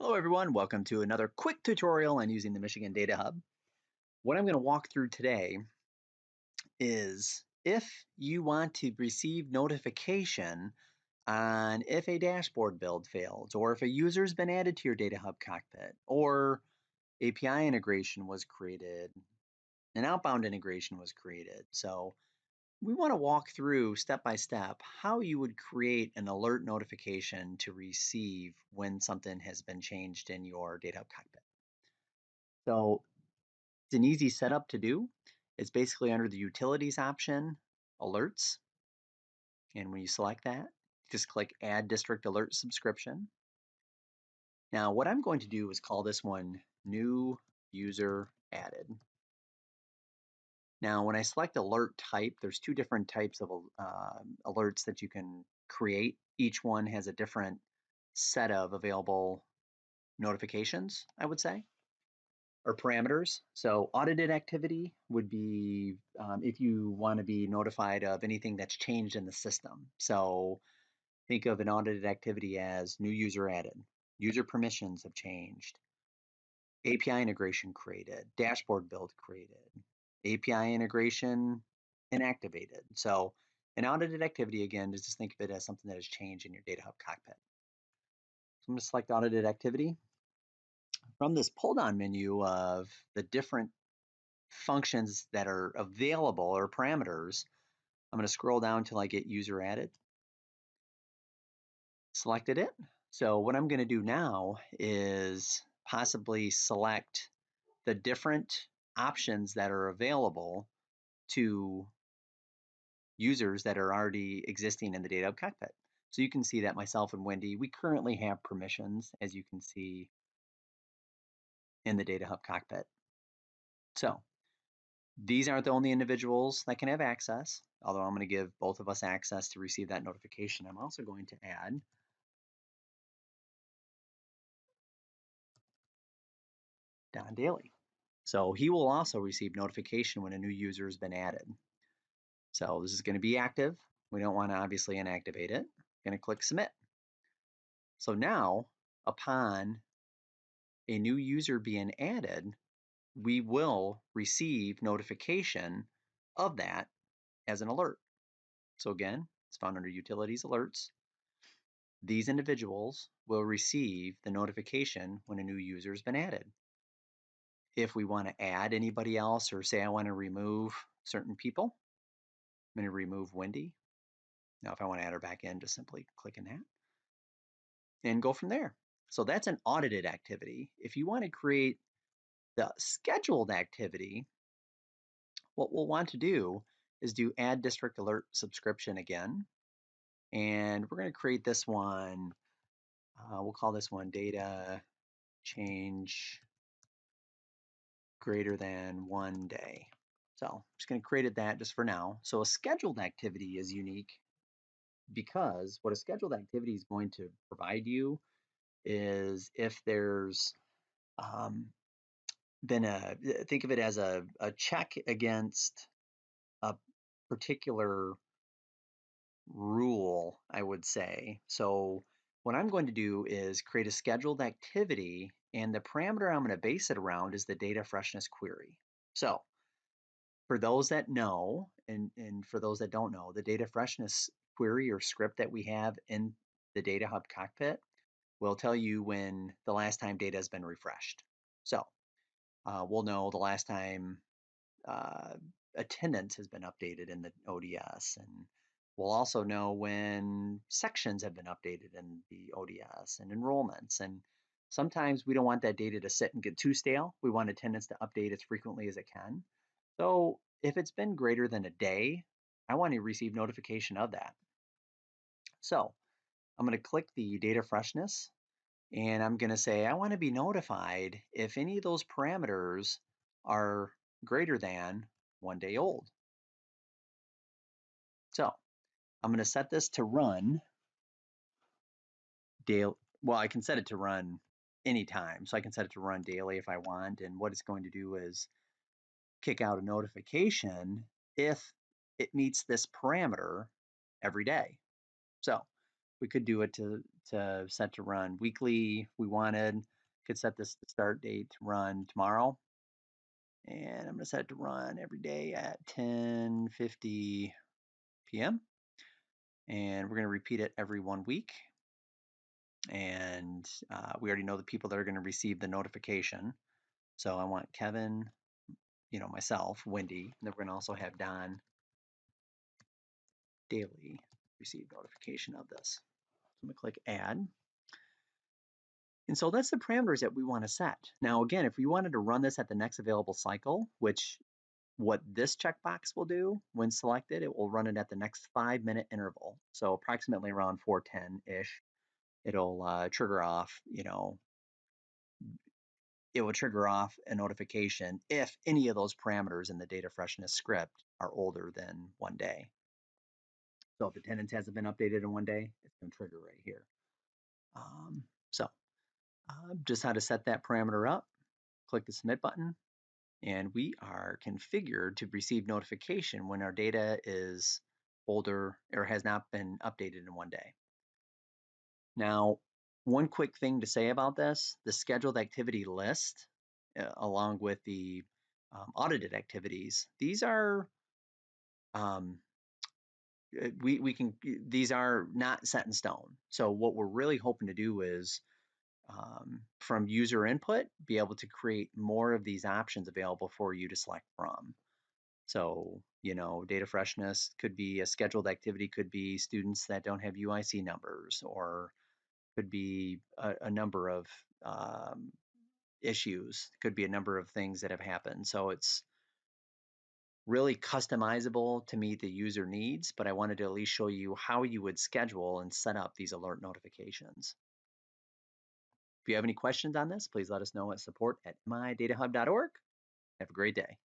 Hello everyone, welcome to another quick tutorial on using the Michigan Data Hub. What I'm going to walk through today is if you want to receive notification on if a dashboard build fails, or if a user's been added to your Data Hub cockpit, or API integration was created, an outbound integration was created. So we want to walk through step by step how you would create an alert notification to receive when something has been changed in your Data Hub cockpit. So it's an easy setup to do. It's basically under the utilities option, alerts. And when you select that, just click add district alert subscription. Now what I'm going to do is call this one new user added. Now when I select alert type, there's two different types of alerts that you can create. Each one has a different set of available notifications, I would say, or parameters. So audited activity would be if you want to be notified of anything that's changed in the system. So think of an audited activity as new user added, user permissions have changed, API integration created, dashboard build created, API integration inactivated. So an audited activity, again, just think of it as something that has changed in your Data Hub cockpit. So I'm going to select audited activity. From this pull down menu of the different functions that are available or parameters, I'm going to scroll down till I get user added. Selected it. So what I'm going to do now is possibly select the different options that are available to users that are already existing in the Data Hub cockpit. So you can see that myself and Wendy, we currently have permissions, as you can see in the Data Hub cockpit. So these aren't the only individuals that can have access, although I'm going to give both of us access to receive that notification. I'm also going to add Don Daly. So he will also receive notification when a new user has been added. So this is going to be active. We don't want to obviously inactivate it. I'm going to click submit. So now, upon a new user being added, we will receive notification of that as an alert. So again, it's found under Utilities Alerts. These individuals will receive the notification when a new user has been added. If we want to add anybody else, or say I want to remove certain people, I'm going to remove Wendy. Now if I want to add her back in, just simply click in that and go from there. So that's an audited activity. If you want to create the scheduled activity, what we'll want to do is do add district alert subscription again. And we're going to create this one. We'll call this one data change greater than 1 day. So I'm just going to create that just for now. So a scheduled activity is unique because what a scheduled activity is going to provide you is if there's been think of it as a check against a particular rule, I would say. So what I'm going to do is create a scheduled activity, and the parameter I'm going to base it around is the data freshness query. So for those that know, and for those that don't know, the data freshness query or script that we have in the Data Hub cockpit will tell you when the last time data has been refreshed. So we'll know the last time attendance has been updated in the ODS, and we'll also know when sections have been updated in the ODS and enrollments. And sometimes we don't want that data to sit and get too stale. We want attendance to update as frequently as it can. So if it's been greater than a day, I want to receive notification of that. So I'm going to click the data freshness, and I'm going to say I want to be notified if any of those parameters are greater than 1 day old. So I'm going to set this to run daily. Well, I can set it to run anytime. So I can set it to run daily if I want. And what it's going to do is kick out a notification if it meets this parameter every day. So we could do it to to set to run weekly if we wanted. Could set this start date to run tomorrow. And I'm gonna set it to run every day at 10:50 p.m. And we're gonna repeat it every 1 week. And we already know the people that are gonna receive the notification. So I want Kevin, myself, Wendy, and then we're gonna also have Don daily receive notification of this. So I'm gonna click add. And so that's the parameters that we want to set. Now, again, if we wanted to run this at the next available cycle, which what this checkbox will do when selected, it will run it at the next 5-minute interval. So approximately around 4:10-ish, it'll trigger off, it will trigger off a notification if any of those parameters in the data freshness script are older than 1 day. So if attendance hasn't been updated in 1 day, it's going to trigger right here. Just how to set that parameter up, click the submit button, and we are configured to receive notification when our data is older or has not been updated in 1 day. Now, one quick thing to say about this, the scheduled activity list, along with the audited activities, these are these are not set in stone. So what we're really hoping to do is from user input, be able to create more of these options available for you to select from. So, data freshness could be a scheduled activity, could be students that don't have UIC numbers, or could be a number of issues, could be a number of things that have happened. So it's really customizable to meet the user needs, but I wanted to at least show you how you would schedule and set up these alert notifications. If you have any questions on this, please let us know at support@midatahub.org. Have a great day.